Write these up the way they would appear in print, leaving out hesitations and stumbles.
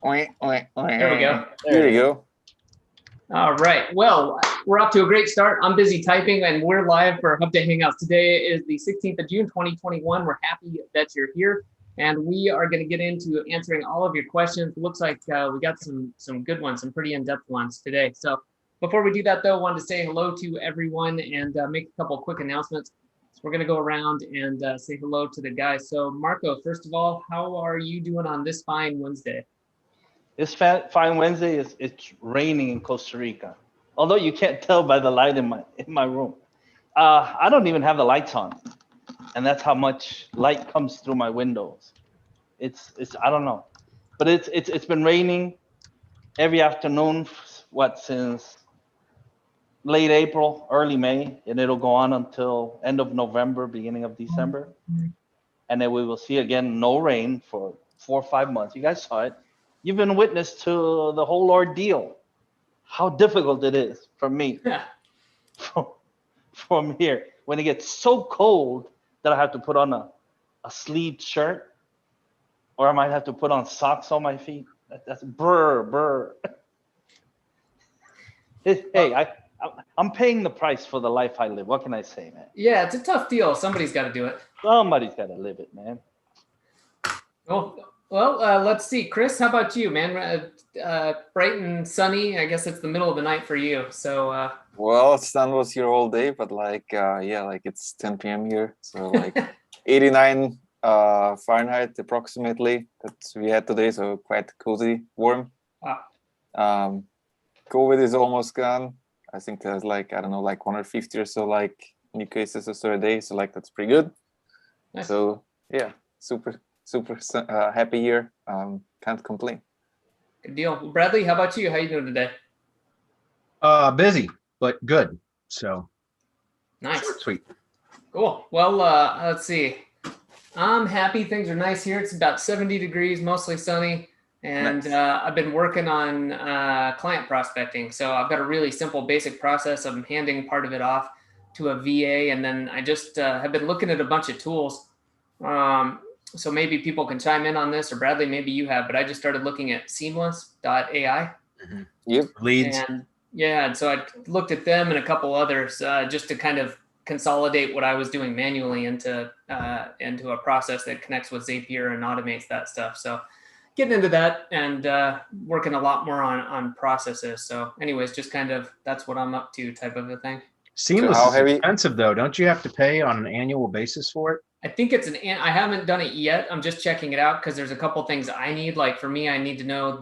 There we go. There you go. All right. Well, we're off to a great start. I'm busy typing, and we're live for Hump Hangouts. Today is the 16th of June, 2021. We're happy that you're here, and we are going to get into answering all of your questions. Looks like we got some good ones, some pretty in-depth ones today. So before we do that, though, I wanted to say hello to everyone and make a couple of quick announcements. So we're going to go around and say hello to the guys. So Marco, first of all, how are you doing on this fine Wednesday? This fine Wednesday it's raining in Costa Rica. Although you can't tell by the light in my room. I don't even have the lights on, and that's how much light comes through my windows. It's I don't know, but it's been raining every afternoon. Since late April, early May, and it'll go on until end of November, beginning of December, and then we will see again no rain for 4 or 5 months. You guys saw it. You've been witness to the whole ordeal, how difficult it is for me from here when it gets so cold that I have to put on a sleeved shirt, or I might have to put on socks on my feet. That's brr. Hey, I'm paying the price for the life I live. What can I say, man? Yeah, it's a tough deal. Somebody's got to do it. Somebody's got to live it, man. Cool. Well, let's see. Chris, how about you, man? Bright and sunny. I guess it's the middle of the night for you. So. Well, sun was here all day, but like it's 10 p.m. here, so like 89 Fahrenheit approximately that we had today, so quite cozy, warm. Wow. COVID is almost gone. I think there's like 150 or so like new cases or so a day, so like that's pretty good. Nice. So yeah, super happy here. Can't complain. Good deal. Bradley, how about you? How you doing today? Busy, but good. So nice. Short, sweet. Cool. Well, let's see. I'm happy. Things are nice here. It's about 70 degrees, mostly sunny. And nice. I've been working on client prospecting. So I've got a really simple, basic process of handing part of it off to a VA. And then I just have been looking at a bunch of tools. So maybe people can chime in on this, or Bradley, maybe you have, but I just started looking at seamless.ai. Mm-hmm. Yep. Leads. And so I looked at them and a couple others just to kind of consolidate what I was doing manually into a process that connects with Zapier and automates that stuff. So getting into that and working a lot more on processes. So anyways, just kind of, that's what I'm up to type of a thing. Seamless is expensive though. Don't you have to pay on an annual basis for it? I think it's I haven't done it yet. I'm just checking it out because there's a couple things I need. Like for me, I need to know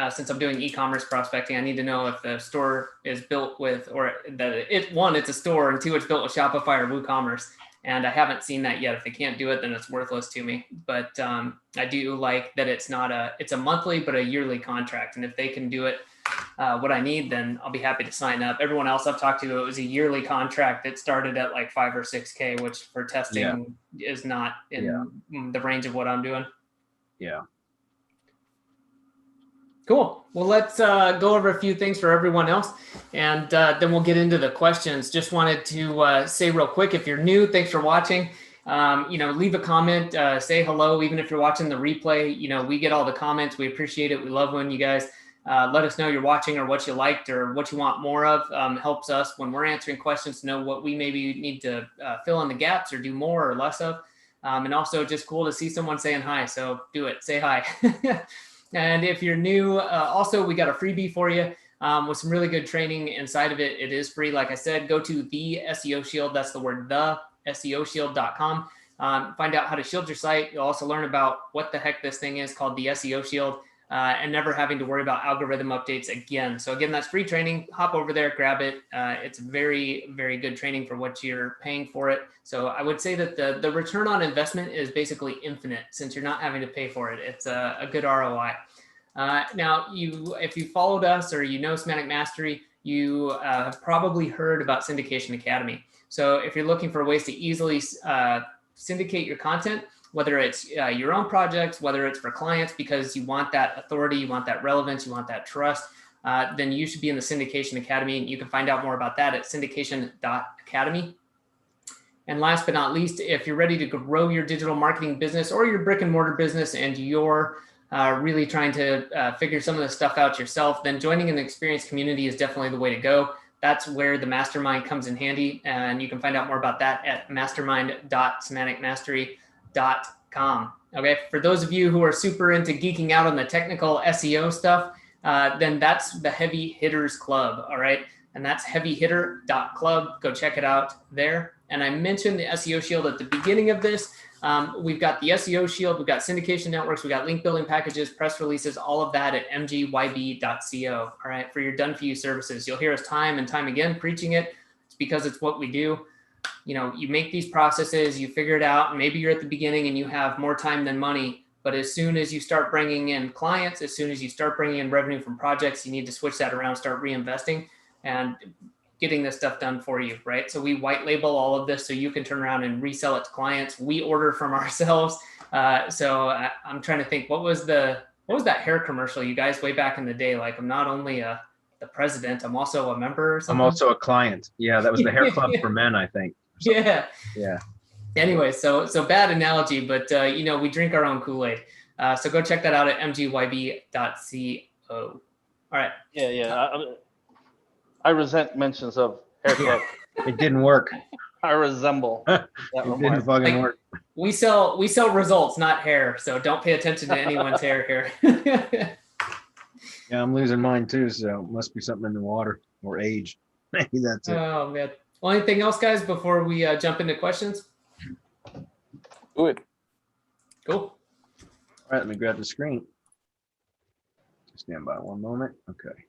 since I'm doing e-commerce prospecting, I need to know if the store is built with, or that it's a store, and 2, it's built with Shopify or WooCommerce. And I haven't seen that yet. If they can't do it, then it's worthless to me. But I do like that it's a monthly, but a yearly contract. And if they can do it, what I need, then I'll be happy to sign up. Everyone else I've talked to, it was a yearly contract that started at like 5 or 6K, which for testing is not in the range of what I'm doing. Yeah. Cool. Well, let's go over a few things for everyone else, and then we'll get into the questions. Just wanted to say real quick, if you're new, thanks for watching. Leave a comment, say hello, even if you're watching the replay. We get all the comments. We appreciate it. We love when you guys let us know you're watching, or what you liked, or what you want more of. Helps us when we're answering questions to know what we maybe need to fill in the gaps or do more or less of. And also just cool to see someone saying hi. So do it, say hi. And if you're new, also we got a freebie for you with some really good training inside of it. It is free. Like I said, go to the SEO Shield. That's the word, the SEOshield.com. Find out how to shield your site. You'll also learn about what the heck this thing is called the SEO Shield. And never having to worry about algorithm updates again. So again, that's free training. Hop over there, grab it. It's very, very good training for what you're paying for it. So I would say that the return on investment is basically infinite since you're not having to pay for it. It's a good ROI. Now, if you followed us or Semantic Mastery, you have probably heard about Syndication Academy. So if you're looking for ways to easily syndicate your content, whether it's your own projects, whether it's for clients, because you want that authority, you want that relevance, you want that trust, then you should be in the Syndication Academy. You can find out more about that at syndication.academy. And last but not least, if you're ready to grow your digital marketing business or your brick and mortar business and you're really trying to figure some of this stuff out yourself, then joining an experienced community is definitely the way to go. That's where the mastermind comes in handy. And you can find out more about that at mastermind.semanticmastery.com. Okay, for those of you who are super into geeking out on the technical SEO stuff, then that's the Heavy Hitters Club. All right, and that's heavyhitter.club. Go check it out there. And I mentioned the SEO Shield at the beginning of this. We've got the SEO Shield, we've got syndication networks, we've got link building packages, press releases, all of that at mgyb.co. All right, for your done for you services. You'll hear us time and time again preaching it. It's because it's what we do. You know, you make these processes, you figure it out, and maybe you're at the beginning and you have more time than money. But as soon as you start bringing in clients, as soon as you start bringing in revenue from projects, you need to switch that around, start reinvesting and getting this stuff done for you, right? So we white label all of this so you can turn around and resell it to clients. We order from ourselves. I'm trying to think, what was that hair commercial you guys way back in the day? Like, I'm not only the president, I'm also a member or something. I'm also a client. Yeah, that was the hair club for men, I think. Yeah. Yeah. Anyway, so bad analogy, but you know, we drink our own Kool-Aid. So go check that out at mgyb.co. All right. Yeah. I resent mentions of hair club. It didn't work. I resemble that It remark. didn't fucking work. We sell results, not hair. So don't pay attention to anyone's hair here. Yeah, I'm losing mine too, so it must be something in the water or age. Maybe that's it. Oh man. Well, anything else, guys, before we jump into questions? Do it. Cool. All right, let me grab the screen. Stand by one moment. Okay.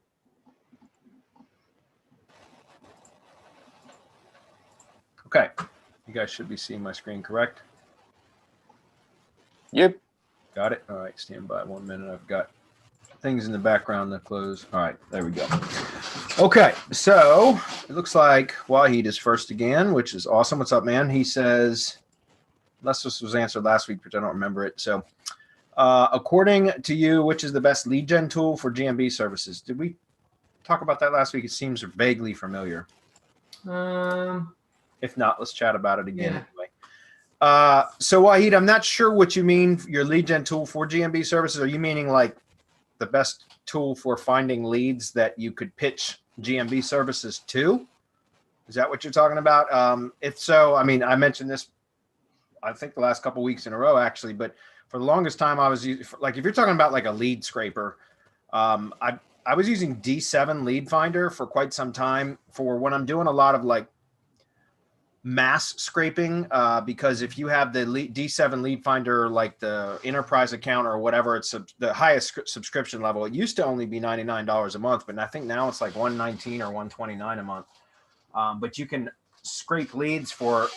Okay, you guys should be seeing my screen, correct? Yep. Got it. All right, stand by 1 minute. I've got things in the background that close. All right, there we go. Okay, so it looks like Wahid is first again, which is awesome. What's up, man? He says, unless this was answered last week, which I don't remember it. So according to you, which is the best lead gen tool for GMB services? Did we talk about that last week? It seems vaguely familiar. If not, let's chat about it again. Yeah. Anyway. So Wahid, I'm not sure what you mean your lead gen tool for GMB services. Are you meaning like the best tool for finding leads that you could pitch GMB services to? Is that what you're talking about? If so, I mean, I mentioned this, I think the last couple of weeks in a row, actually, but for the longest time I was using, like, if you're talking about like a lead scraper, I was using D7 Lead Finder for quite some time for when I'm doing a lot of like mass scraping, because if you have the D7 Lead Finder, like the enterprise account or whatever, it's the highest subscription level. It used to only be $99 a month, but I think now it's like $119 or $129 a month. But you can scrape leads for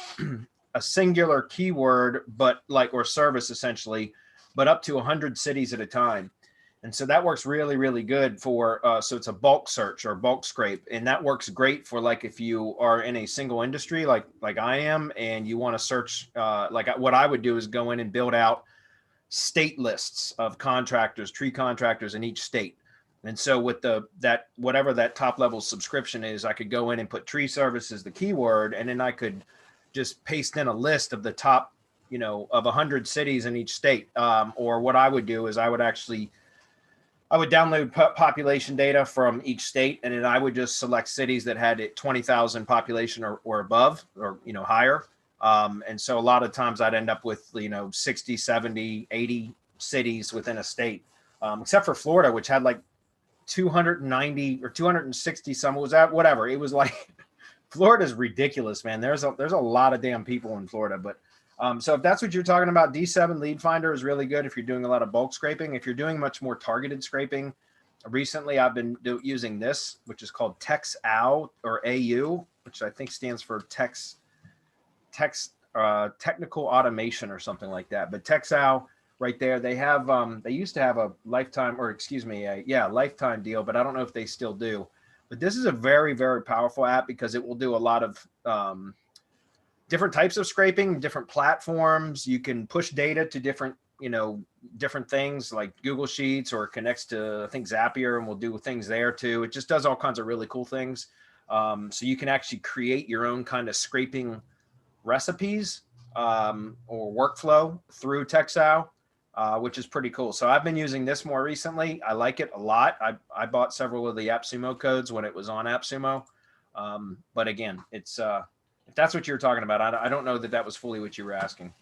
a singular keyword, but like, or service essentially, but up to 100 cities at a time. And so that works really, really good for, so it's a bulk search or bulk scrape. And that works great for like, if you are in a single industry, like I am, and you want to search, like what I would do is go in and build out state lists of contractors, tree contractors in each state. And so with whatever that top level subscription is, I could go in and put tree service as the keyword, and then I could just paste in a list of the top, of 100 cities in each state. Or what I would do is I would download population data from each state, and then I would just select cities that had 20,000 population or above, or, higher. And so a lot of times I'd end up with, 60, 70, 80 cities within a state, except for Florida, which had like 290 or 260 some, was that whatever. It was like, Florida's ridiculous, man. There's a lot of damn people in Florida, but so if that's what you're talking about, D7 Lead Finder is really good if you're doing a lot of bulk scraping. If you're doing much more targeted scraping, recently I've been using this, which is called TextAU or AU, which I think stands for technical automation or something like that. But TextAU right there, they have they used to have a lifetime lifetime deal, but I don't know if they still do. But this is a very, very powerful app because it will do a lot of different types of scraping, different platforms. You can push data to different things like Google Sheets, or connects to, I think, Zapier, and will do things there too. It just does all kinds of really cool things. So you can actually create your own kind of scraping recipes or workflow through TextAU. which is pretty cool. So I've been using this more recently. I like it a lot. I bought several of the AppSumo codes when it was on AppSumo. But again, it's if that's what you're talking about, I don't know that that was fully what you were asking.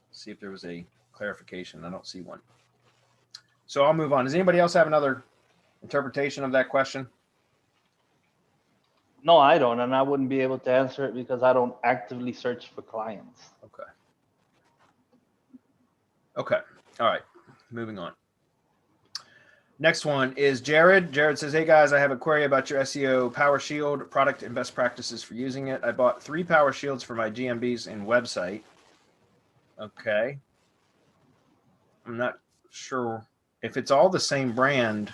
Let's see if there was a clarification. I don't see one. So I'll move on. Does anybody else have another interpretation of that question? No, I don't, and I wouldn't be able to answer it because I don't actively search for clients. Okay. Okay. All right. Moving on. Next one is Jared. Jared says, hey guys, I have a query about your SEO PowerShield product and best practices for using it. I bought 3 PowerShields for my GMBs and website. Okay. I'm not sure if it's all the same brand.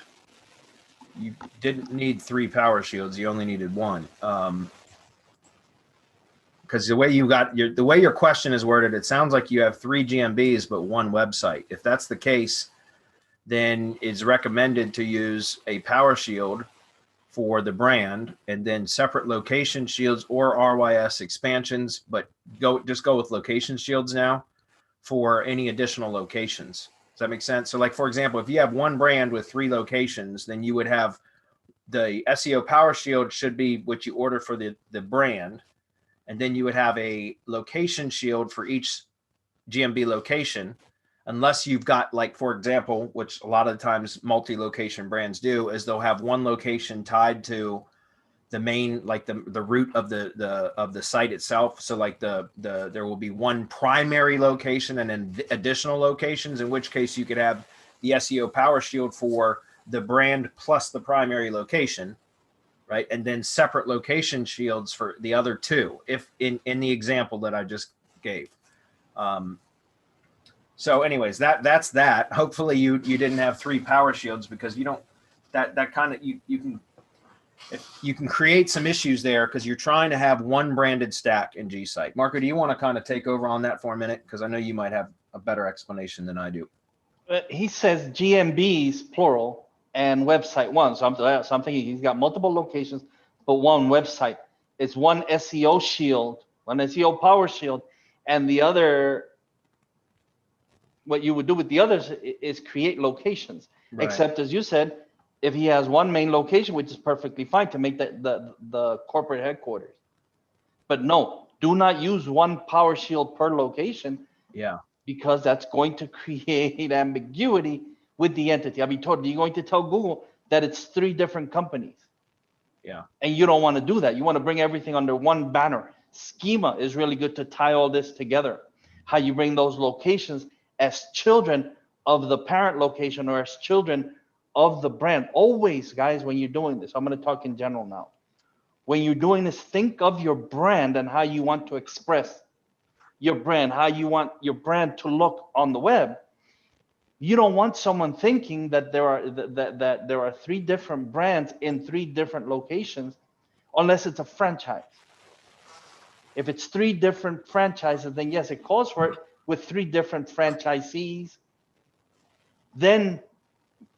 You didn't need 3 PowerShields. You only needed 1. Because the way your question is worded, it sounds like you have 3 GMBs but 1 website. If that's the case, then it's recommended to use a PowerShield for the brand and then separate location shields or RYS expansions, but just go with location shields now for any additional locations. Does that make sense? So like, for example, if you have 1 brand with 3 locations, then you would have the SEO PowerShield should be what you order for the brand. And then you would have a location shield for each GMB location, unless you've got, like, for example, which a lot of the times multi-location brands do, is they'll have 1 location tied to the main, like the root of the site itself. So like there will be 1 primary location and then additional locations, in which case you could have the SEO PowerShield for the brand plus the primary location, right? And then separate location shields for the other 2, if in the example that I just gave. So anyways, that's that. Hopefully you didn't have 3 PowerShields, because you don't, that kind of, you can create some issues there because you're trying to have 1 branded stack in G Site. Marco, do you want to kind of take over on that for a minute? Because I know you might have a better explanation than I do. He says GMBs plural and website 1. So I'm thinking he's got multiple locations, but 1 website. It's 1 SEO shield, 1 SEO PowerShield, and the other, what you would do with the others is create locations. Right. Except, as you said, if he has 1 main location, which is perfectly fine to make the corporate headquarters. But no, do not use 1 PowerShield per location. Yeah. Because that's going to create ambiguity with the entity. I'll be told, you're going to tell Google that it's 3 different companies. Yeah. And you don't want to do that. You want to bring everything under 1 banner. Schema is really good to tie all this together. How you bring those locations as children of the parent location or as children of the brand. Always, guys, when you're doing this, I'm going to talk in general now. When you're doing this, think of your brand and how you want to express your brand, how you want your brand to look on the web. You don't want someone thinking that there are 3 different brands in 3 different locations, unless it's a franchise. If it's 3 different franchises, then yes, it calls for it with 3 different franchisees. Then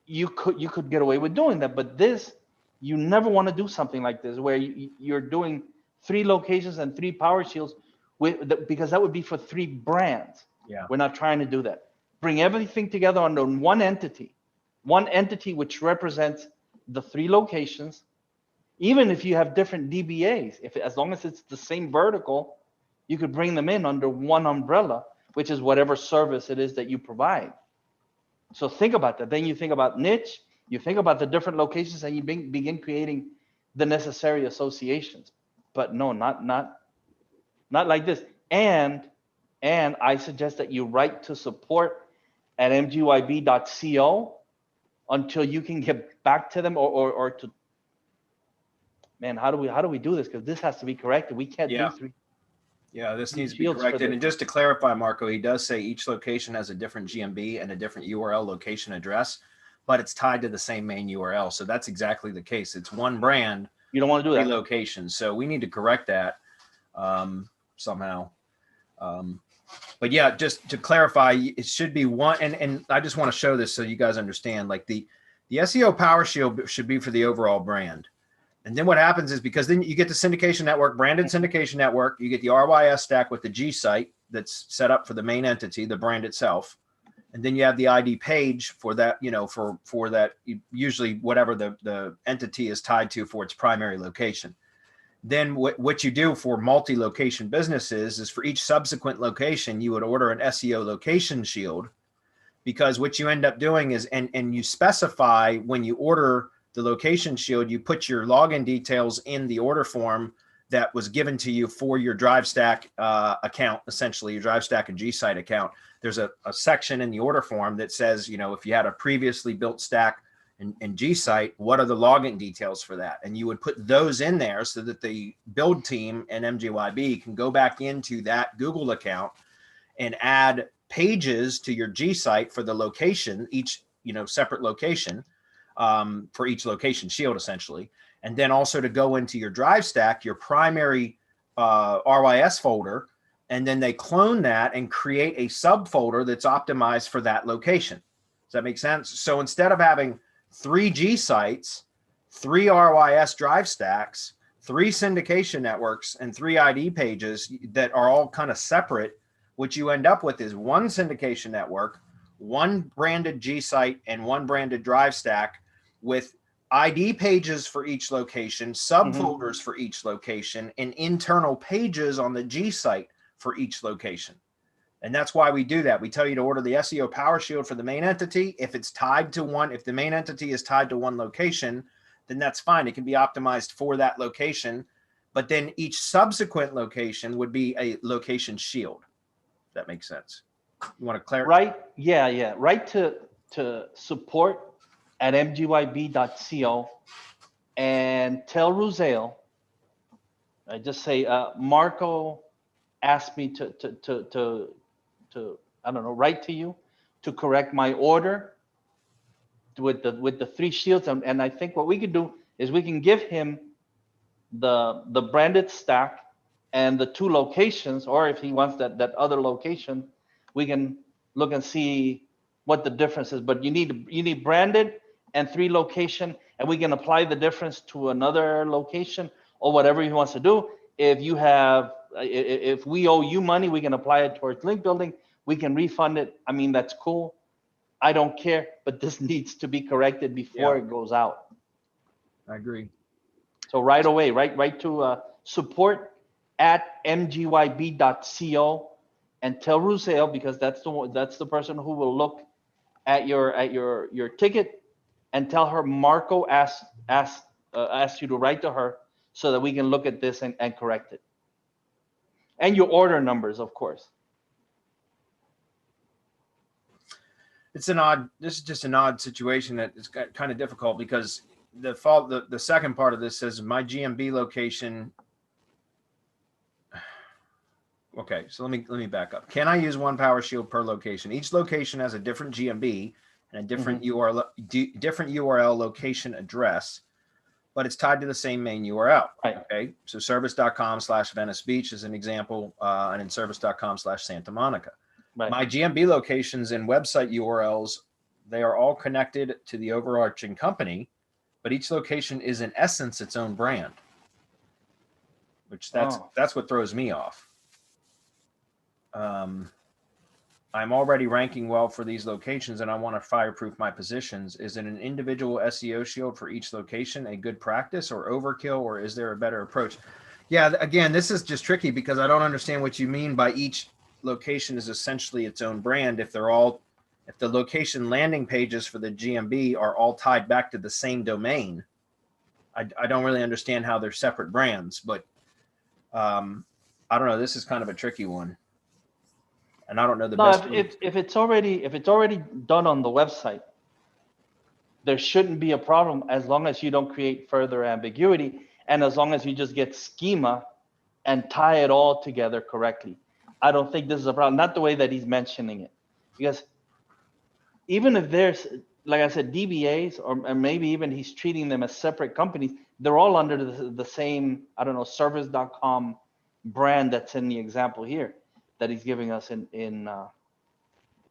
you could get away with doing that. But this, you never want to do something like this, where you're doing 3 locations and 3 PowerShields, because that would be for 3 brands. Yeah. We're not trying to do that. Bring everything together under 1 entity which represents the 3 locations. Even if you have different DBAs, as long as it's the same vertical, you could bring them in under 1 umbrella, which is whatever service it is that you provide. So think about that. Then you think about niche, you think about the different locations, and you begin creating the necessary associations. But no, not like this. And I suggest that you write to support at mgyb.co until you can get back to them, or to, man, how do we do this? Because this has to be corrected. We can't do 3. Yeah, this needs to be corrected. And just to clarify, Marco, he does say each location has a different GMB and a different URL location address, but it's tied to the same main URL. So that's exactly the case. It's 1 brand. You don't want to do that. 3 locations. So we need to correct that somehow. But yeah, just to clarify, it should be 1. And I just want to show this so you guys understand, like the SEO PowerShield should be for the overall brand. And then what happens is, because then you get the syndication network, branded syndication network, you get the RYS stack with the G site that's set up for the main entity, the brand itself. And then you have the ID page for that, you know, for that, usually whatever the entity is tied to for its primary location. Then what you do for multi-location businesses is for each subsequent location, you would order an SEO location shield, because what you end up doing is, and you specify when you order the location shield, you put your login details in the order form that was given to you for your DriveStack account, essentially your DriveStack and G-Site account. There's a section in the order form that says, you know, if you had a previously built stack in G-Site, what are the login details for that? And you would put those in there so that the build team and MGYB can go back into that Google account and add pages to your G-Site for the location, each, you know, separate location for each location shield, essentially. And then also to go into your DriveStack, your primary RYS folder, and then they clone that and create a subfolder that's optimized for that location. Does that make sense? So instead of having 3 G sites, 3 RYS DriveStacks, 3 syndication networks, and 3 ID pages that are all kind of separate, what you end up with is 1 syndication network, 1 branded G site, and 1 branded DriveStack with ID pages for each location, subfolders for each location, and internal pages on the G site for each location. And that's why we do that. We tell you to order the SEO Power Shield for the main entity. If it's tied to one, if the main entity is tied to one location, then that's fine. It can be optimized for that location. But then each subsequent location would be a location shield. If that makes sense. You want to clarify? Right. Yeah. Right to support at mgyb.co and tell Ruzel, I just say, Marco asked me to I don't know, write to you to correct my order with the 3 shields. And I think what we could do is we can give him the branded stack and the 2 locations, or if he wants that other location, we can look and see what the difference is. But you need branded and 3 location, and we can apply the difference to another location or whatever he wants to do. If we owe you money, we can apply it towards link building. We can refund it. I mean, that's cool. I don't care, but this needs to be corrected before it goes out. I agree. So right away, right to support at mgyb.co and tell Ruzel, because that's the person who will look at your ticket, and tell her Marco asked you to write to her so that we can look at this and correct it. And your order numbers, of course. This is just an odd situation that is kind of difficult, because the second part of this says my GMB location. Okay, so let me back up. Can I use 1 Power Shield per location? Each location has a different GMB and a different URL location address, but it's tied to the same main URL. Right. Okay, so service.com/Venice Beach is an example, and in service.com/Santa Monica. Right. My GMB locations and website URLs, they are all connected to the overarching company, but each location is in essence its own brand, which that's what throws me off. I'm already ranking well for these locations and I want to fireproof my positions. Is it an individual SEO shield for each location a good practice or overkill, or is there a better approach? Yeah, again, this is just tricky because I don't understand what you mean by each location is essentially its own brand. If the location landing pages for the GMB are all tied back to the same domain, I don't really understand how they're separate brands, but I don't know. This is kind of a tricky one. And I don't know the best. If it's already done on the website, there shouldn't be a problem as long as you don't create further ambiguity, and as long as you just get schema and tie it all together correctly. I don't think this is a problem. Not the way that he's mentioning it, because even if there's, like I said, DBAs, or maybe even he's treating them as separate companies, they're all under the same, I don't know, service.com brand that's in the example here that he's giving us in the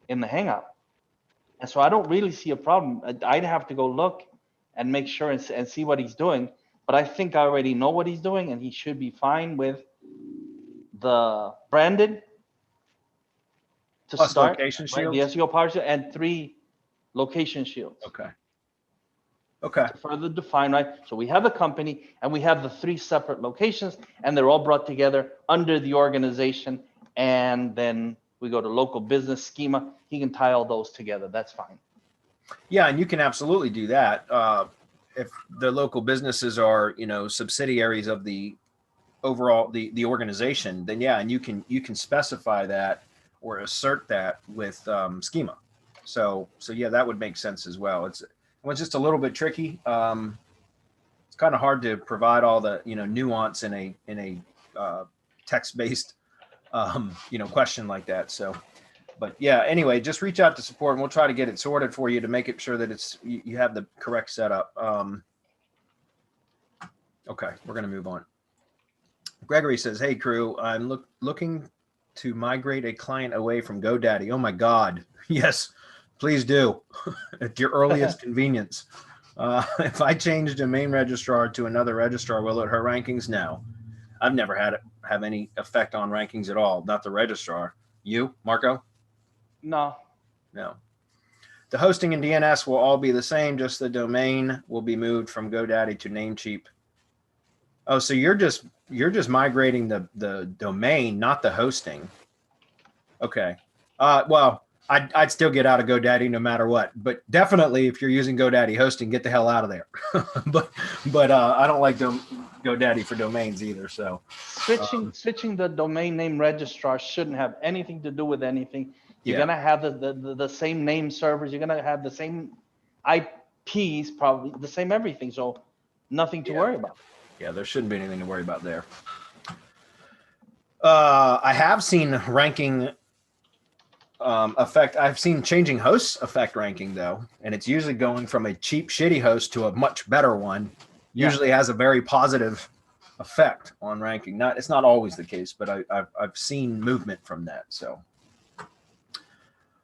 Hangout. And so I don't really see a problem. I'd have to go look and make sure and see what he's doing. But I think I already know what he's doing, and he should be fine with the branded to Plus start, location right? The shields? SEO power shield and 3 location shields. Okay. Okay. To further define, right? So we have a company and we have the 3 separate locations, and they're all brought together under the organization. And then we go to local business schema. He can tie all those together. That's fine. Yeah, and you can absolutely do that. If the local businesses are, subsidiaries of the overall the organization, then yeah, and you can specify that or assert that with schema. So yeah, that would make sense as well. It's just a little bit tricky. It's kind of hard to provide all the nuance in a text-based question like that. So, but yeah, anyway, just reach out to support and we'll try to get it sorted for you to make it sure that you have the correct setup. Okay, we're going to move on. Gregory says, hey crew, I'm looking to migrate a client away from GoDaddy. Oh my God. Yes, please do at your earliest convenience. If I change domain registrar to another registrar, will it hurt rankings? No, I've never had it have any effect on rankings at all. Not the registrar. You, Marco? No. No. The hosting and DNS will all be the same. Just the domain will be moved from GoDaddy to Namecheap. Oh, so you're just migrating the domain, not the hosting. Okay. Well, I'd still get out of GoDaddy no matter what, but definitely if you're using GoDaddy hosting, get the hell out of there. but I don't like GoDaddy for domains either. So switching the domain name registrar shouldn't have anything to do with anything. You're Yeah. gonna have the same name servers. You're gonna have the same IPs, probably the same everything. So nothing to worry about. Yeah, there shouldn't be anything to worry about there. I have seen ranking affect. I've seen changing hosts affect ranking though, and it's usually going from a cheap, shitty host to a much better one. Usually has a very positive effect on ranking. It's not always the case, but I've seen movement from that. So.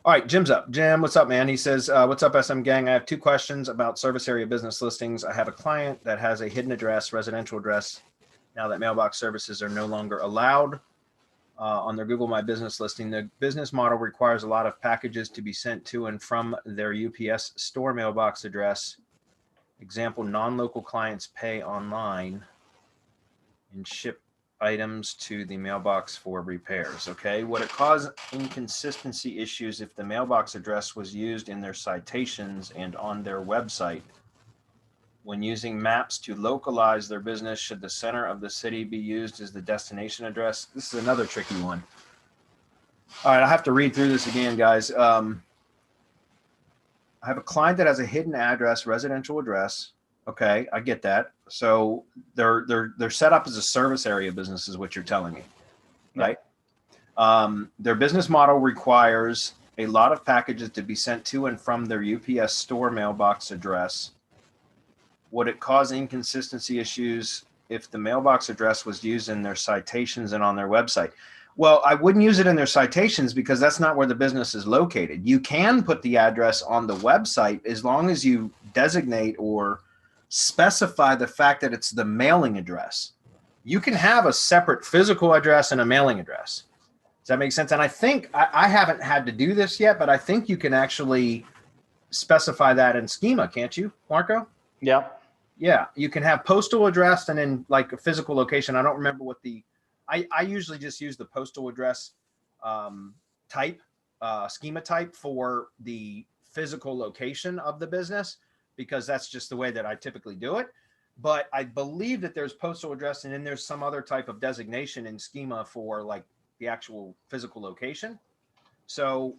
All right, Jim's up. Jim, what's up, man? He says, what's up, SM gang? I have 2 questions about service area business listings. I have a client that has a hidden address, residential address, now that mailbox services are no longer allowed on their Google My Business listing. The business model requires a lot of packages to be sent to and from their UPS store mailbox address. Example, non-local clients pay online and ship items to the mailbox for repairs. Okay, would it cause inconsistency issues if the mailbox address was used in their citations and on their website? When using maps to localize their business, should the center of the city be used as the destination address? This is another tricky one. All right, I have to read through this again, guys. I have a client that has a hidden address, residential address. Okay, I get that. So they're set up as a service area business is what you're telling me, right? Their business model requires a lot of packages to be sent to and from their UPS store mailbox address. Would it cause inconsistency issues if the mailbox address was used in their citations and on their website? Well, I wouldn't use it in their citations because that's not where the business is located. You can put the address on the website as long as you designate or specify the fact that it's the mailing address. You can have a separate physical address and a mailing address. Does that make sense? And I think I haven't had to do this yet, but I think you can actually specify that in schema, can't you, Marco? Yeah. Yeah, you can have postal address and then like a physical location. I don't remember what I usually just use the postal address type, schema type for the physical location of the business, because that's just the way that I typically do it. But I believe that there's postal address and then there's some other type of designation in schema for like the actual physical location. So,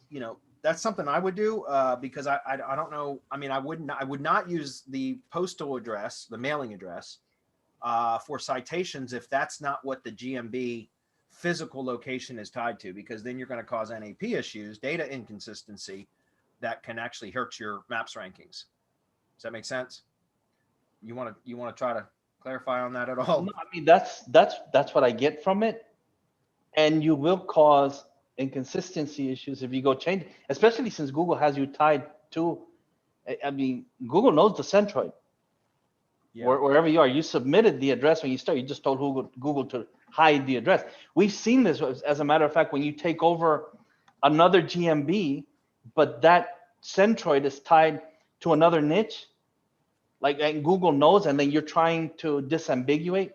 that's something I would do because I don't know. I mean, I would not use the postal address, the mailing address for citations if that's not what the GMB physical location is tied to, because then you're going to cause NAP issues, data inconsistency that can actually hurt your maps rankings. Does that make sense? You want to try to clarify on that at all? No, I mean, that's what I get from it. And you will cause inconsistency issues if you go change, especially since Google has you tied to, I mean, Google knows the centroid. Yeah. Wherever you are, you submitted the address when you start, you just told Google to hide the address. We've seen this, as a matter of fact, when you take over another GMB, but that centroid is tied to another niche, like, and Google knows, and then you're trying to disambiguate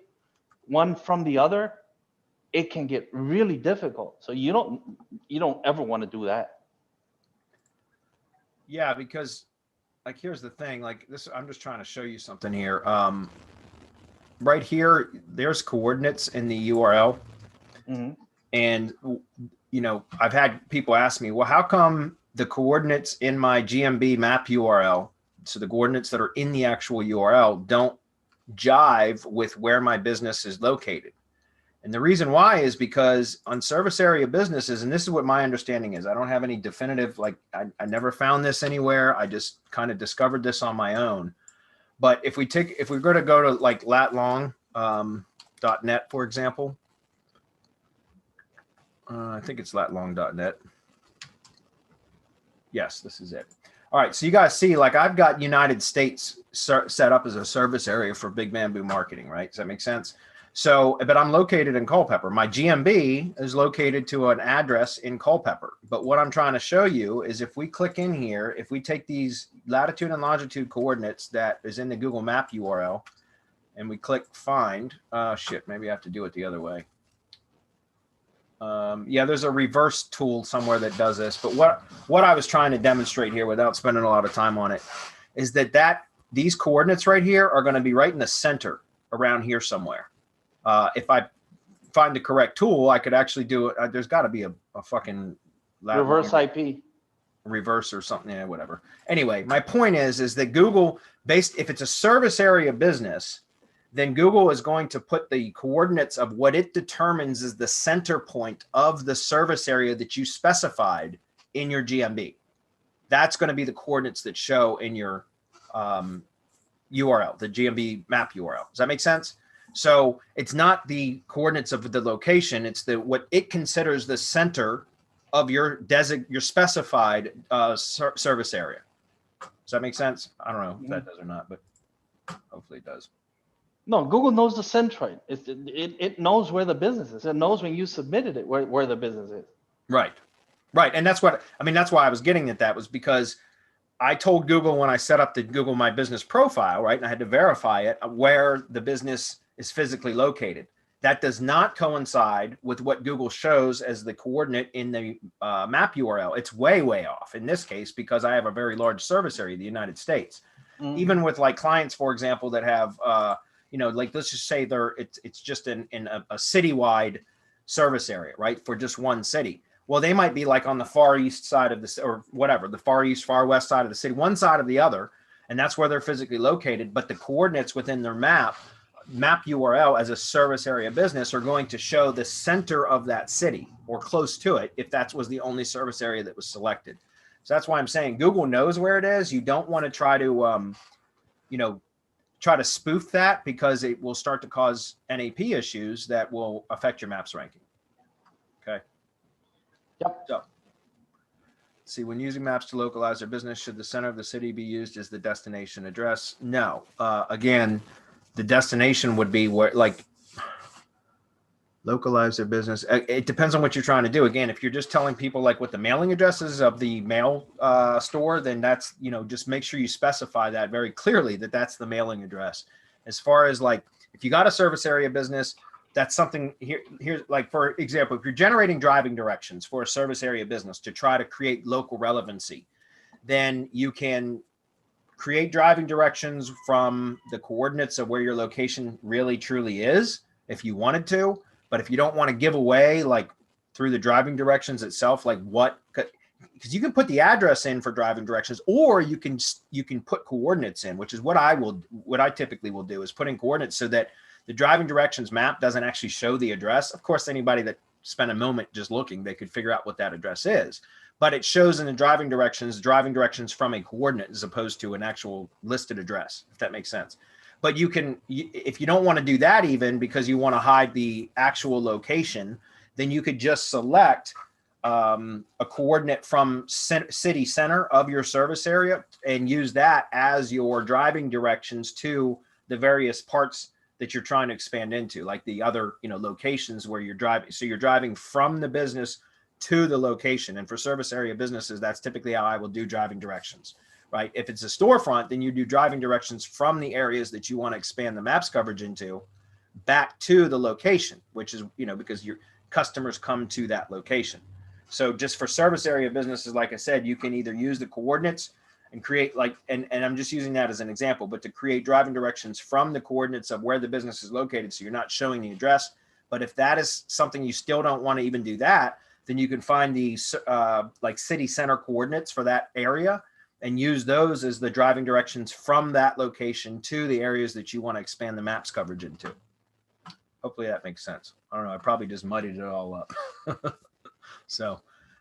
one from the other, it can get really difficult. So you don't ever want to do that. Yeah, because like here's the thing, like this, I'm just trying to show you something here. Right here, there's coordinates in the URL. Mm-hmm. And, you know, I've had people ask me, well, how come the coordinates in my GMB map URL, so the coordinates that are in the actual URL, don't jive with where my business is located? And the reason why is because on service area businesses, and this is what my understanding is, I don't have any definitive, like I never found this anywhere. I just kind of discovered this on my own. But if we're going to go to like latlong.net, for example, I think it's latlong.net. Yes, this is it. All right, so you guys see, like I've got United States set up as a service area for Big Bamboo Marketing, right? Does that make sense? So, but I'm located in Culpeper. My GMB is located to an address in Culpeper. But what I'm trying to show you is if we click in here, if we take these latitude and longitude coordinates that is in the Google Map URL and we click find, shit, maybe I have to do it the other way. Yeah, there's a reverse tool somewhere that does this. But what I was trying to demonstrate here without spending a lot of time on it is that these coordinates right here are going to be right in the center around here somewhere. If I find the correct tool, I could actually do it. There's got to be a fucking Reverse IP. Reverse or something, yeah, whatever. Anyway, my point is that Google, if it's a service area business, then Google is going to put the coordinates of what it determines is the center point of the service area that you specified in your GMB. That's going to be the coordinates that show in your URL, the GMB map URL. Does that make sense? So it's not the coordinates of the location; it's what it considers the center of your specified service area. Does that make sense? I don't know if that does or not, but hopefully it does. No, Google knows the centroid. It knows where the business is. It knows when you submitted it where the business is. Right, right, and that's what I mean. That's why I was getting at that was because I told Google when I set up the Google My Business profile, right, and I had to verify it where the business is physically located. That does not coincide with what Google shows as the coordinate in the map URL. It's way, way off in this case because I have a very large service area, the United States. Mm-hmm. Even with like clients, for example, that have, you know, like let's just say it's just in a citywide service area, right, for just one city. Well, they might be like on the far east side of the, or whatever, the far east, far west side of the city, one side of the other, and that's where they're physically located. But the coordinates within their map URL as a service area business are going to show the center of that city or close to it if that was the only service area that was selected. So that's why I'm saying Google knows where it is. You don't want to try to, you know, try to spoof that because it will start to cause NAP issues that will affect your maps ranking. Okay. Yep. So, see, when using maps to localize their business, should the center of the city be used as the destination address? No. Again, the destination would be where, like, localize their business. It depends on what you're trying to do. Again, if you're just telling people like what the mailing addresses of the mail store, then that's, you know, just make sure you specify that very clearly that that's the mailing address. As far as like, if you got a service area business, that's something here's like, for example, if you're generating driving directions for a service area business to try to create local relevancy, then you can create driving directions from the coordinates of where your location really truly is if you wanted to. But if you don't want to give away like through the driving directions itself, like what, because you can put the address in for driving directions, or you can put coordinates in, which is what I typically will do is put in coordinates so that the driving directions map doesn't actually show the address. Of course, anybody that spent a moment just looking, they could figure out what that address is. But it shows in the driving directions from a coordinate as opposed to an actual listed address, if that makes sense. But you can, if you don't want to do that even because you want to hide the actual location, then you could just select a coordinate from city center of your service area and use that as your driving directions to the various parts that you're trying to expand into, like the other, you know, locations where you're driving. So you're driving from the business to the location. And for service area businesses, that's typically how I will do driving directions, right? If it's a storefront, then you do driving directions from the areas that you want to expand the maps coverage into back to the location, which is, because your customers come to that location. So just for service area businesses, like I said, you can either use the coordinates and create and I'm just using that as an example, but to create driving directions from the coordinates of where the business is located. So you're not showing the address. But if that is something you still don't want to even do that, then you can find the city center coordinates for that area and use those as the driving directions from that location to the areas that you want to expand the maps coverage into. Hopefully that makes sense. I don't know. I probably just muddied it all up. So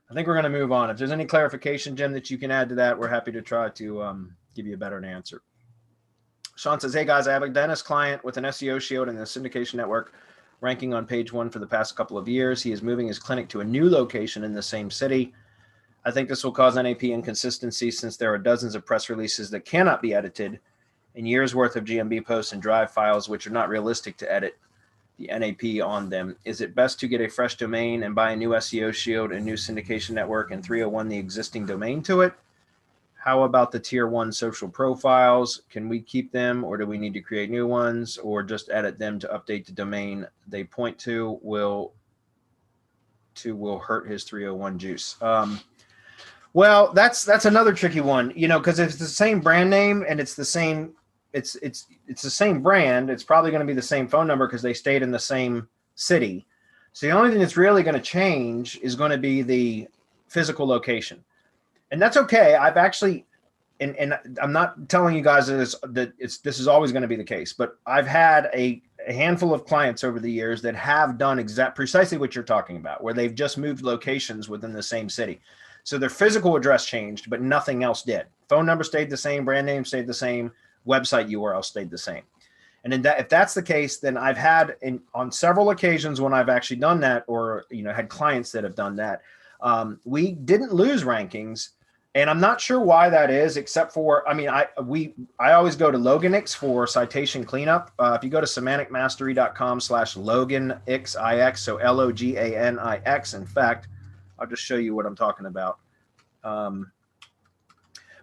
I think we're going to move on. If there's any clarification, Jim, that you can add to that, we're happy to try to give you a better answer. Sean says, hey guys, I have a dentist client with an SEO shield in the syndication network ranking on page 1 for the past couple of years. He is moving his clinic to a new location in the same city. I think this will cause NAP inconsistency since there are dozens of press releases that cannot be edited and years worth of GMB posts and drive files, which are not realistic to edit the NAP on them. Is it best to get a fresh domain and buy a new SEO shield and new syndication network and 301 the existing domain to it? How about the tier 1 social profiles? Can we keep them, or do we need to create new ones, or just edit them to update the domain they point to will hurt his 301 juice? Well, that's another tricky one, because if it's the same brand name and it's the same it's the same brand, it's probably going to be the same phone number because they stayed in the same city. So the only thing that's really going to change is going to be the physical location. And that's okay. I've actually, and I'm not telling you guys that this is always going to be the case, but I've had a handful of clients over the years that have done precisely what you're talking about, where they've just moved locations within the same city. So their physical address changed, but nothing else did. Phone number stayed the same, brand name stayed the same, website URL stayed the same. And if that's the case, then I've had on several occasions when I've actually done that, or had clients that have done that, we didn't lose rankings. And I'm not sure why that is, except for, I always go to Loganix for citation cleanup. If you go to semanticmastery.com/Loganix, so LOGANIX. In fact, I'll just show you what I'm talking about.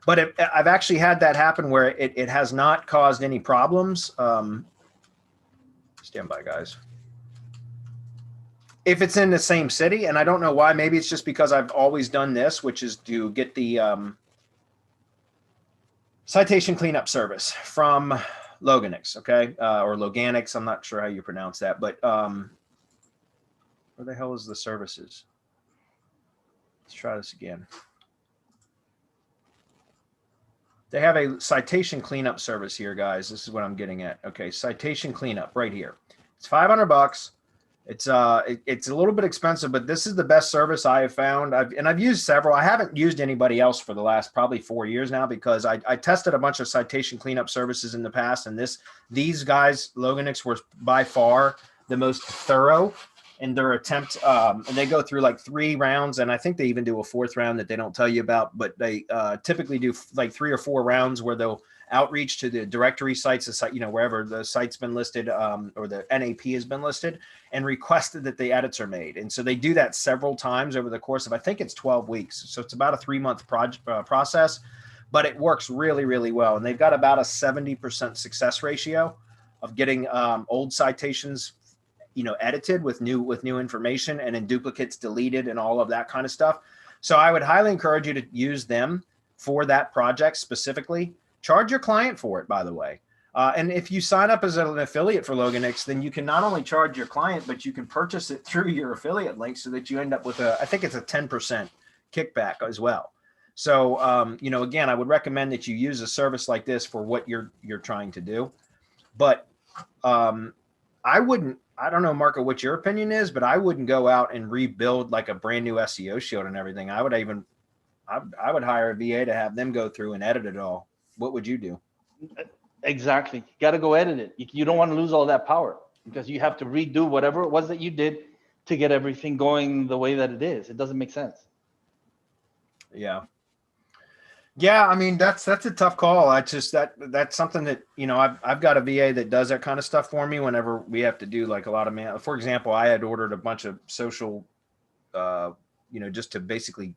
But I've actually had that happen where it has not caused any problems. Stand by, guys. If it's in the same city, and I don't know why, maybe it's just because I've always done this, which is to get the citation cleanup service from Loganix, okay? Or Loganix, I'm not sure how you pronounce that, but where the hell is the services? Let's try this again. They have a citation cleanup service here, guys. This is what I'm getting at. Okay, citation cleanup right here. It's $500. It's a little bit expensive, but this is the best service I have found. I've used several. I haven't used anybody else for the last probably 4 years now, because I tested a bunch of citation cleanup services in the past, and these guys, Loganix, were by far the most thorough in their attempt. And they go through like 3 rounds, and I think they even do a 4th round that they don't tell you about, but they typically do like 3 or 4 rounds where they'll outreach to the directory sites, wherever the site's been listed, or the NAP has been listed, and requested that the edits are made. And so they do that several times over the course of, I think it's 12 weeks. So it's about a 3-month process, but it works really, really well. And they've got about a 70% success ratio of getting old citations edited with new information, and then duplicates deleted and all of that kind of stuff. So I would highly encourage you to use them for that project specifically. Charge your client for it, by the way. And if you sign up as an affiliate for Loganix, then you can not only charge your client, but you can purchase it through your affiliate link, so that you end up with I think it's a 10% kickback as well. So, again, I would recommend that you use a service like this for what you're trying to do. But I don't know, Marco, what your opinion is, but I wouldn't go out and rebuild like a brand new SEO shield and everything. I would hire a VA to have them go through and edit it all. What would you do? Exactly. You got to go edit it. You don't want to lose all that power, because you have to redo whatever it was that you did to get everything going the way that it is. It doesn't make sense. Yeah. Yeah, I mean, that's a tough call. That's something that, I've got a VA that does that kind of stuff for me whenever we have to do like a lot of for example, I had ordered a bunch of social just to basically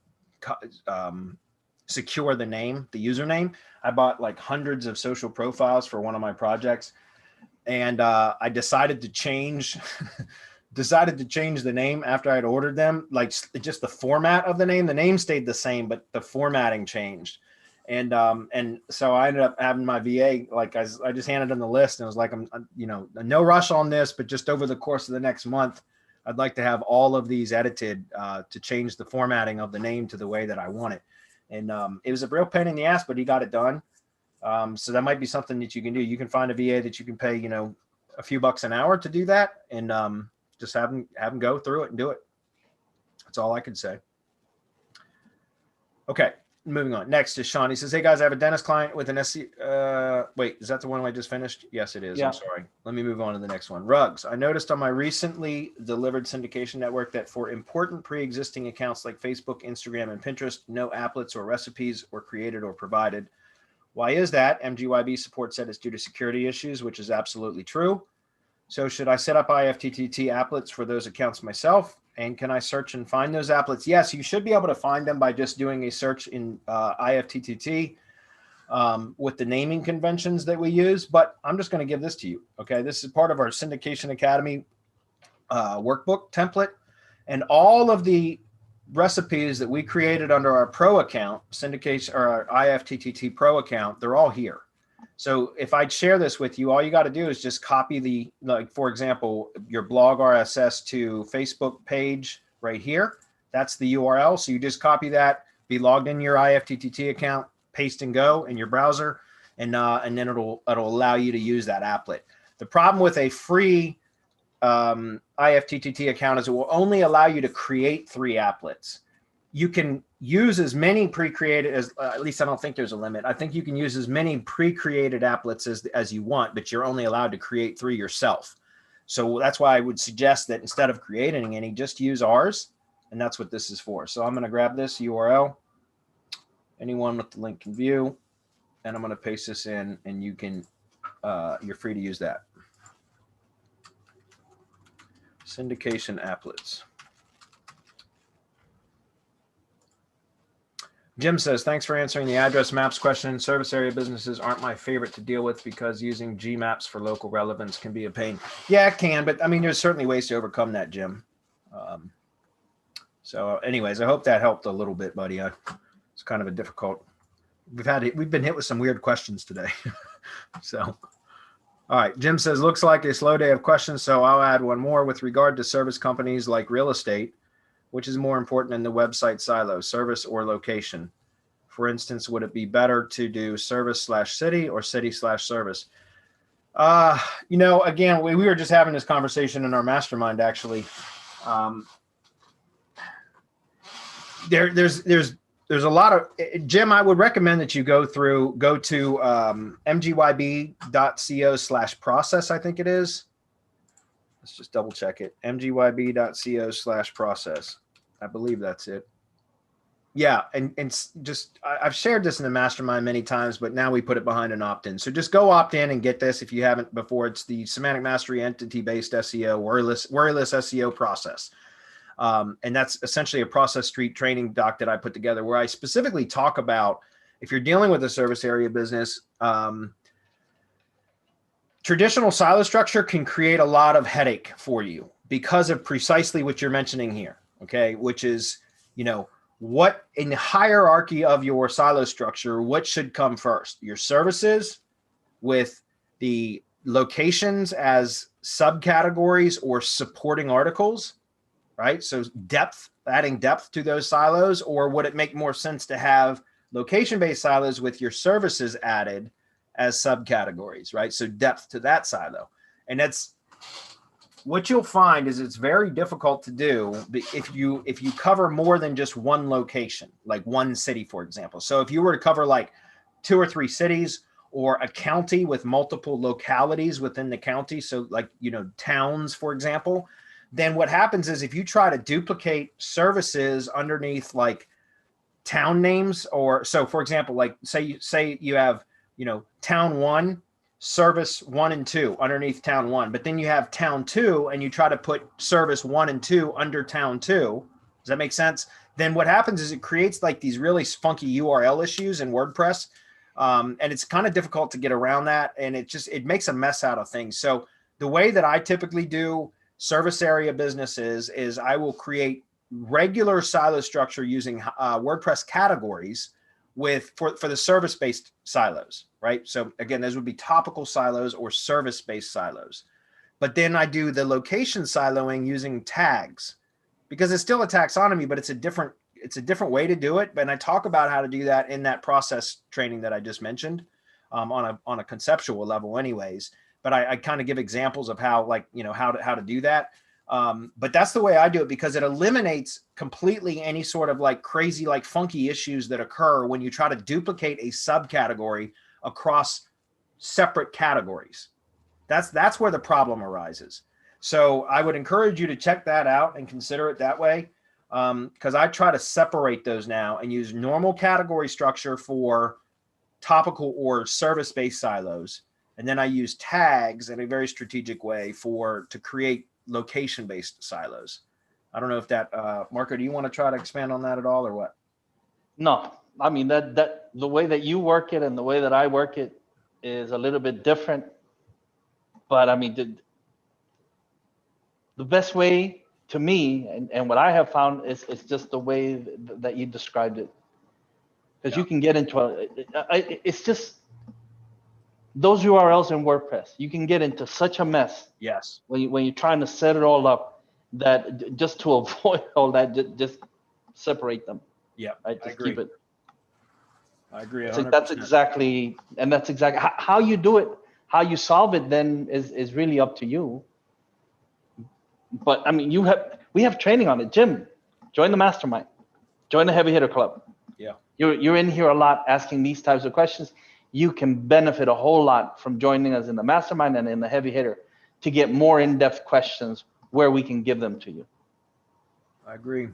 secure the name, the username. I bought like hundreds of social profiles for one of my projects, and I decided to change the name after I'd ordered them. Like just the format of the name. The name stayed the same, but the formatting changed. And so I ended up having my VA, like I just handed them the list, and I was like, I'm no rush on this, but just over the course of the next month, I'd like to have all of these edited to change the formatting of the name to the way that I want it. And it was a real pain in the ass, but he got it done. So that might be something that you can do. You can find a VA that you can pay, a few bucks an hour to do that, and just have them go through it and do it. That's all I can say. Okay. Moving on. Next is Sean. He says, hey guys, I have a dentist client with an SC. Wait, is that the one I just finished? Yes, it is. Yeah. I'm sorry. Let me move on to the next one. Rugs. I noticed on my recently delivered syndication network that for important pre-existing accounts like Facebook, Instagram, and Pinterest, no applets or recipes were created or provided. Why is that? MGYB support said it's due to security issues, which is absolutely true. So should I set up IFTTT applets for those accounts myself? And can I search and find those applets? Yes, you should be able to find them by just doing a search in IFTTT with the naming conventions that we use. But I'm just going to give this to you. Okay, this is part of our Syndication Academy workbook template. And all of the recipes that we created under our pro account, syndication or our IFTTT pro account, they're all here. So if I'd share this with you, all you got to do is just copy for example, your blog RSS to Facebook page right here. That's the URL. So you just copy that, be logged in your IFTTT account, paste and go in your browser, and then it'll allow you to use that applet. The problem with a free IFTTT account is it will only allow you to create 3 applets. You can use as many pre-created as, at least I don't think there's a limit. I think you can use as many pre-created applets as you want, but you're only allowed to create 3 yourself. So that's why I would suggest that instead of creating any, just use ours. And that's what this is for. So I'm going to grab this URL. Anyone with the link can view. And I'm going to paste this in, and you can, you're free to use that. Syndication applets. Jim says, thanks for answering the address maps question. Service area businesses aren't my favorite to deal with because using Gmaps for local relevance can be a pain. Yeah, it can, but I mean, there's certainly ways to overcome that, Jim. So anyways, I hope that helped a little bit, buddy. It's kind of a difficult, we've been hit with some weird questions today. So, all right. Jim says, looks like a slow day of questions. So I'll add one more with regard to service companies like real estate. Which is more important in the website silo, service or location? For instance, would it be better to do service/city or city/service? Again, we were just having this conversation in our mastermind, actually. There's a lot of, Jim, I would recommend that you go to mgyb.co/process, I think it is. Let's just double check it. mgyb.co/process. I believe that's it. Yeah. And just, I've shared this in the mastermind many times, but now we put it behind an opt-in. So just go opt in and get this if you haven't before. It's the Semantic Mastery Entity-Based SEO, worryless SEO process. And that's essentially a process street training doc that I put together where I specifically talk about if you're dealing with a service area business, traditional silo structure can create a lot of headache for you because of precisely what you're mentioning here, okay? Which is, what in the hierarchy of your silo structure, what should come first? Your services with the locations as subcategories or supporting articles, right? So adding depth to those silos, or would it make more sense to have location-based silos with your services added as subcategories, right? So depth to that silo. And that's what you'll find is it's very difficult to do if you cover more than just one location, like one city, for example. So if you were to cover like 2 or 3 cities or a county with multiple localities within the county, so like, towns, for example, then what happens is if you try to duplicate services underneath like town names, or so for example, like say you have, town 1, service 1 and 2 underneath town 1, but then you have town 2 and you try to put service 1 and 2 under town 2. Does that make sense? then what happens is it creates like these really funky URL issues in WordPress. And it's kind of difficult to get around that. And it makes a mess out of things. So the way that I typically do service area businesses is I will create regular silo structure using WordPress categories for the service-based silos, right? So again, those would be topical silos or service-based silos. But then I do the location siloing using tags, because it's still a taxonomy, but it's a different way to do it. And I talk about how to do that in that process training that I just mentioned, on a conceptual level anyways. But I kind of give examples of how, like, how to do that. But that's the way I do it, because it eliminates completely any sort of like crazy, like funky issues that occur when you try to duplicate a subcategory across separate categories. That's where the problem arises. So I would encourage you to check that out and consider it that way. Because I try to separate those now and use normal category structure for topical or service-based silos. And then I use tags in a very strategic way to create location-based silos. I don't know if that, Marco, do you want to try to expand on that at all or what? No, I mean, that the way that you work it and the way that I work it is a little bit different. But I mean, the best way to me, and what I have found is just the way that you described it. Because you can get into it's just those URLs in WordPress. You can get into such a mess. Yes. When you're trying to set it all up, that just to avoid all that, just separate them. Yeah, right? Just keep it. I agree. That's exactly how you do it. How you solve it then is really up to you. But I mean, we have training on it. Jim, join the mastermind, join the heavy hitter club. Yeah. You're in here a lot asking these types of questions. You can benefit a whole lot from joining us in the mastermind and in the heavy hitter to get more in-depth questions where we can give them to you. I agree.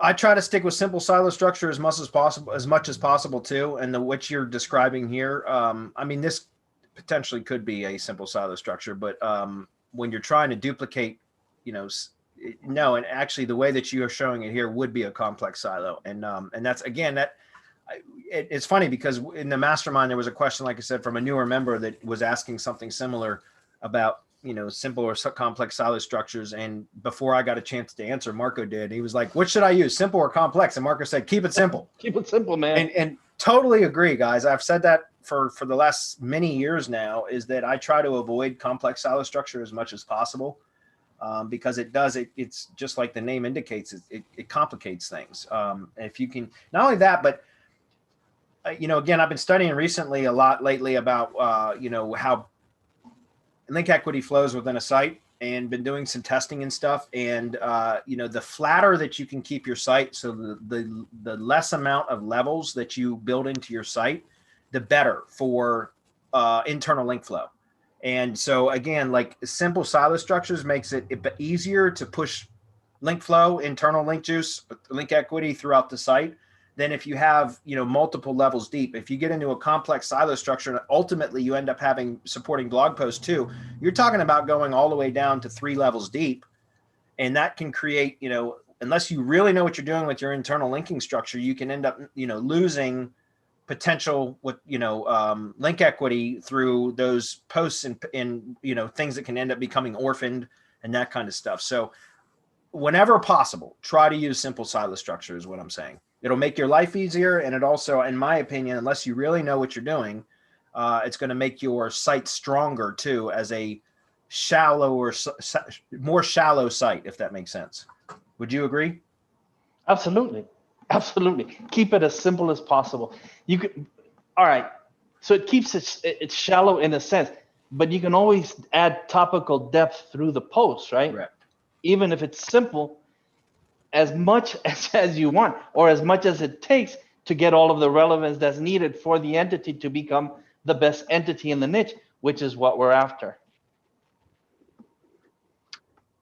I try to stick with simple silo structure as much as possible too. And what you're describing here, I mean, this potentially could be a simple silo structure, but when you're trying to duplicate, no, and actually the way that you are showing it here would be a complex silo. And that's, again, it's funny because in the mastermind, there was a question, like I said, from a newer member that was asking something similar about, simple or complex silo structures. And before I got a chance to answer, Marco did. He was like, what should I use, simple or complex? And Marco said, keep it simple. Keep it simple, man. And totally agree, guys. I've said that for the last many years now, is that I try to avoid complex silo structure as much as possible, because it's just like the name indicates, it complicates things. If you can, not only that, but again, I've been studying recently a lot lately about, how link equity flows within a site, and been doing some testing and stuff. And, the flatter that you can keep your site, so the less amount of levels that you build into your site, the better for internal link flow. And so again, like simple silo structures makes it easier to push link flow, internal link juice, link equity throughout the site than if you have, multiple levels deep. If you get into a complex silo structure and ultimately you end up supporting blog posts too, you're talking about going all the way down to 3 levels deep. And that can create, unless you really know what you're doing with your internal linking structure, you can end up, losing potential with, link equity through those posts and things that can end up becoming orphaned and that kind of stuff. So whenever possible, try to use simple silo structure is what I'm saying. It'll make your life easier. And it also, in my opinion, unless you really know what you're doing, it's going to make your site stronger too, as a more shallow site, if that makes sense. Would you agree? Absolutely. Keep it as simple as possible. You could, all right. So it keeps it's shallow in a sense, but you can always add topical depth through the post, right? Right. Even if it's simple, as much as you want, or as much as it takes to get all of the relevance that's needed for the entity to become the best entity in the niche, which is what we're after.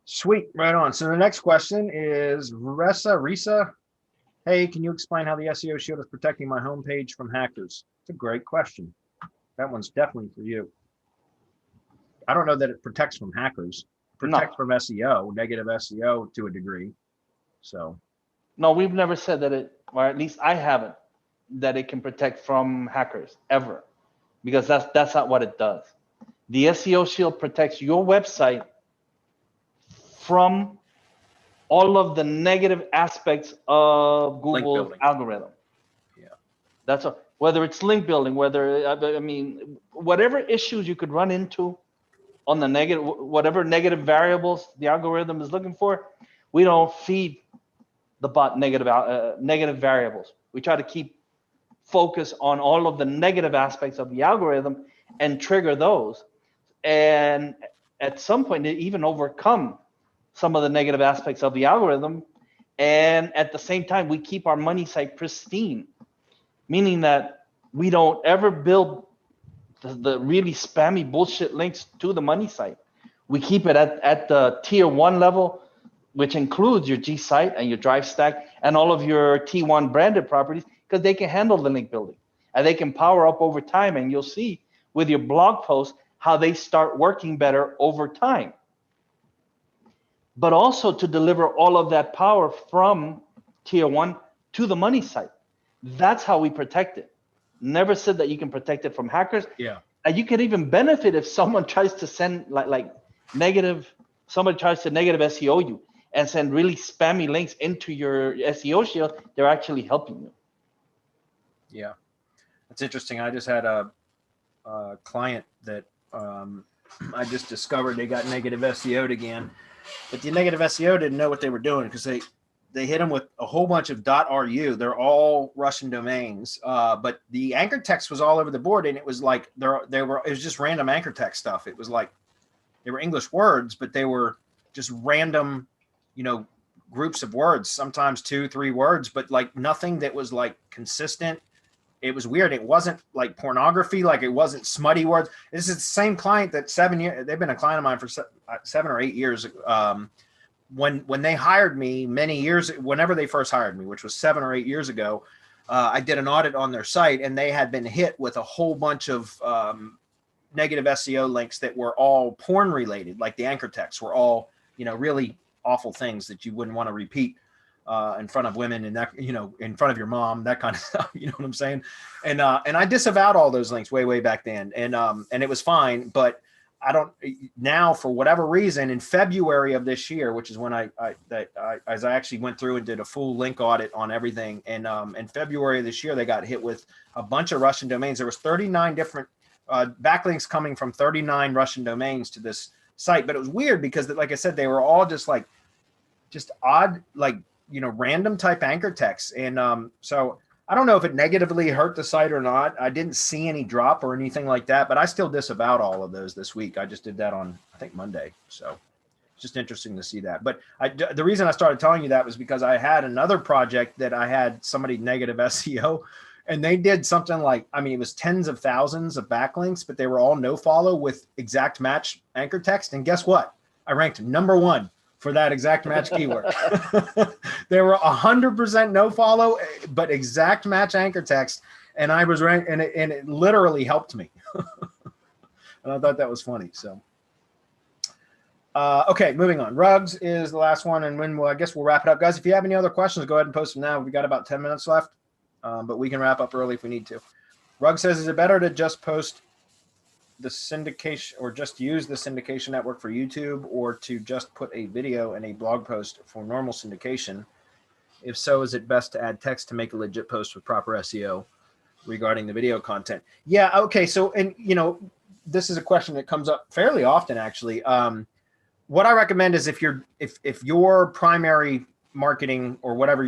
Sweet, right on. So the next question is Risa. Hey, can you explain how the SEO shield is protecting my homepage from hackers? It's a great question. That one's definitely for you. I don't know that it protects from hackers. It protects from SEO, negative SEO to a degree. So No, we've never said that it, or at least I haven't, that it can protect from hackers ever, because that's not what it does. The SEO Shield protects your website from all of the negative aspects of Google's building. algorithm. Yeah. That's a, whether it's link building, whether, I mean, whatever issues you could run into on the negative, whatever negative variables the algorithm is looking for, we don't feed the bot negative variables. We try to keep focus on all of the negative aspects of the algorithm and trigger those. And at some point, they even overcome some of the negative aspects of the algorithm. And at the same time, we keep our money site pristine, meaning that we don't ever build the really spammy bullshit links to the money site. We keep it at the tier 1 level, which includes your G site and your Drive stack and all of your T1 branded properties, because they can handle the link building and they can power up over time. And you'll see with your blog posts how they start working better over time. But also to deliver all of that power from tier 1 to the money site. That's how we protect it. Never said that you can protect it from hackers. Yeah. And you can even benefit if someone tries to send like negative, somebody tries to negative SEO you and send really spammy links into your SEO Shield. They're actually helping you. Yeah, that's interesting. I just had a client that I just discovered they got negative SEO'd again, but the negative SEO didn't know what they were doing because they hit them with a whole bunch of .ru. They're all Russian domains, but the anchor text was all over the board, and it was like it was just random anchor text stuff. It was like they were English words, but they were just random, groups of words, sometimes 2-3 words, but like nothing that was like consistent. It was weird. It wasn't like pornography. Like it wasn't smutty words. This is the same client that 7 years, they've been a client of mine for 7 or 8 years. When they hired me whenever they first hired me, which was 7 or 8 years ago, I did an audit on their site and they had been hit with a whole bunch of negative SEO links that were all porn related. Like the anchor texts were all, really awful things that you wouldn't want to repeat in front of women and that, in front of your mom, that kind of stuff. You know what I'm saying? And I disavowed all those links way back then. And it was fine, but I don't now, for whatever reason, in February of this year, which is when I actually went through and did a full link audit on everything. And in February of this year, they got hit with a bunch of Russian domains. There was 39 different backlinks coming from 39 Russian domains to this site. But it was weird because, like I said, they were all just odd, random type anchor texts. And so I don't know if it negatively hurt the site or not. I didn't see any drop or anything like that, but I still disavowed all of those this week. I just did that on, I think, Monday. So it's just interesting to see that. But the reason I started telling you that was because I had another project that I had somebody negative SEO, and they did something like, it was tens of thousands of backlinks, but they were all no follow with exact match anchor text. And guess what? I ranked #1 for that exact match keyword. There were 100% no follow, but exact match anchor text. And I was ranked, and it literally helped me. And I thought that was funny. So, okay, moving on. Rugs is the last one. And I guess we'll wrap it up. Guys, if you have any other questions, go ahead and post them now. We've got about 10 minutes left, but we can wrap up early if we need to. Rug says, is it better to just post the syndication or just use the syndication network for YouTube, or to just put a video and a blog post for normal syndication? If so, is it best to add text to make a legit post with proper SEO regarding the video content? Yeah. Okay. So, and this is a question that comes up fairly often, actually. What I recommend is if your primary marketing or whatever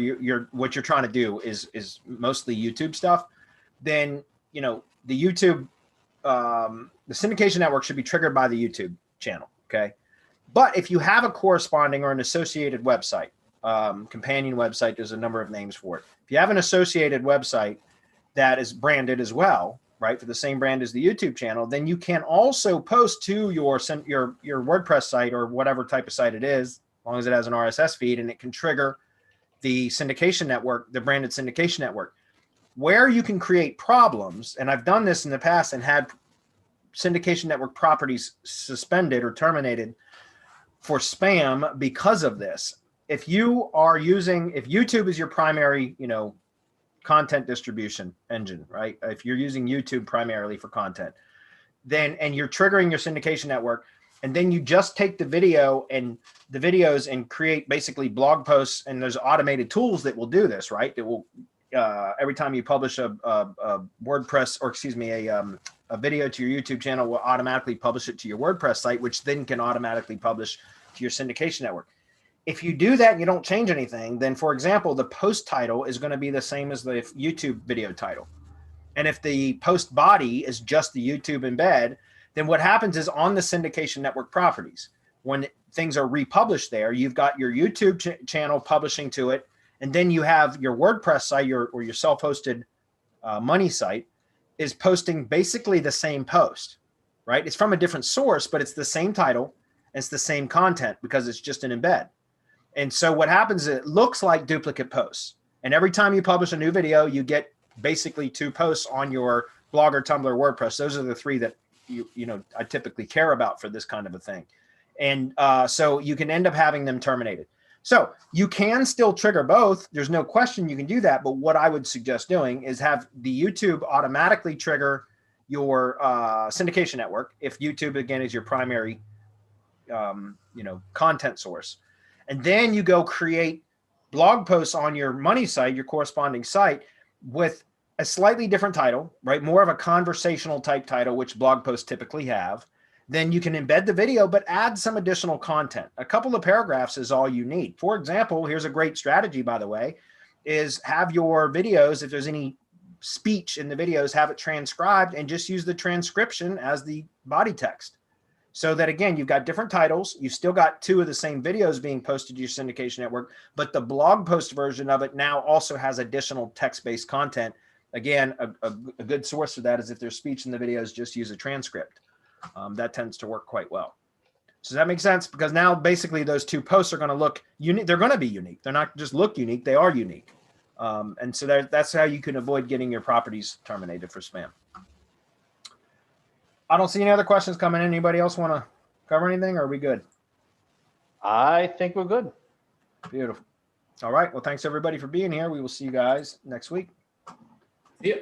what you're trying to do is mostly YouTube stuff, then, the YouTube, the syndication network should be triggered by the YouTube channel. Okay. But if you have a corresponding or an associated website, companion website, there's a number of names for it. If you have an associated website that is branded as well, right, for the same brand as the YouTube channel, then you can also post to your WordPress site or whatever type of site it is, as long as it has an RSS feed, and it can trigger the syndication network, the branded syndication network. Where you can create problems, and I've done this in the past and had syndication network properties suspended or terminated for spam because of this, if you are using, if YouTube is your primary, you know, content distribution engine, right? If you're using YouTube primarily for content, then, and you're triggering your syndication network, and then you just take the video and the videos and create basically blog posts, and there's automated tools that will do this, right? That will, every time you publish a WordPress, or excuse me, a video to your YouTube channel, will automatically publish it to your WordPress site, which then can automatically publish to your syndication network. If you do that and you don't change anything, then for example, the post title is going to be the same as the YouTube video title. And if the post body is just the YouTube embed, then what happens is on the syndication network properties, when things are republished there, you've got your YouTube channel publishing to it. And then you have your WordPress site, or your self-hosted money site is posting basically the same post, right? It's from a different source, but it's the same title. It's the same content because it's just an embed. And so what happens is it looks like duplicate posts. And every time you publish a new video, you get basically 2 posts on your Blogger, Tumblr, WordPress. Those are the 3 that you know I typically care about for this kind of a thing. And so you can end up having them terminated. So you can still trigger both. There's no question you can do that. But what I would suggest doing is have the YouTube automatically trigger your syndication network if YouTube, again, is your primary you know, content source. And then you go create blog posts on your money site, your corresponding site, with a slightly different title, right? More of a conversational type title, which blog posts typically have. Then you can embed the video, but add some additional content. A couple of paragraphs is all you need. For example, here's a great strategy, by the way, is have your videos, if there's any speech in the videos, have it transcribed and just use the transcription as the body text. So that, again, you've got different titles. You've still got 2 of the same videos being posted to your syndication network, but the blog post version of it now also has additional text-based content. Again, a good source for that is if there's speech in the videos, just use a transcript. That tends to work quite well. So does that make sense? Because now basically those 2 posts are going to look unique. They're going to be unique. They're not just look unique. They are unique. And so that's how you can avoid getting your properties terminated for spam. I don't see any other questions coming in. Anybody else want to cover anything, or are we good? I think we're good. Beautiful. All right. Well, thanks everybody for being here. We will see you guys next week. Yep.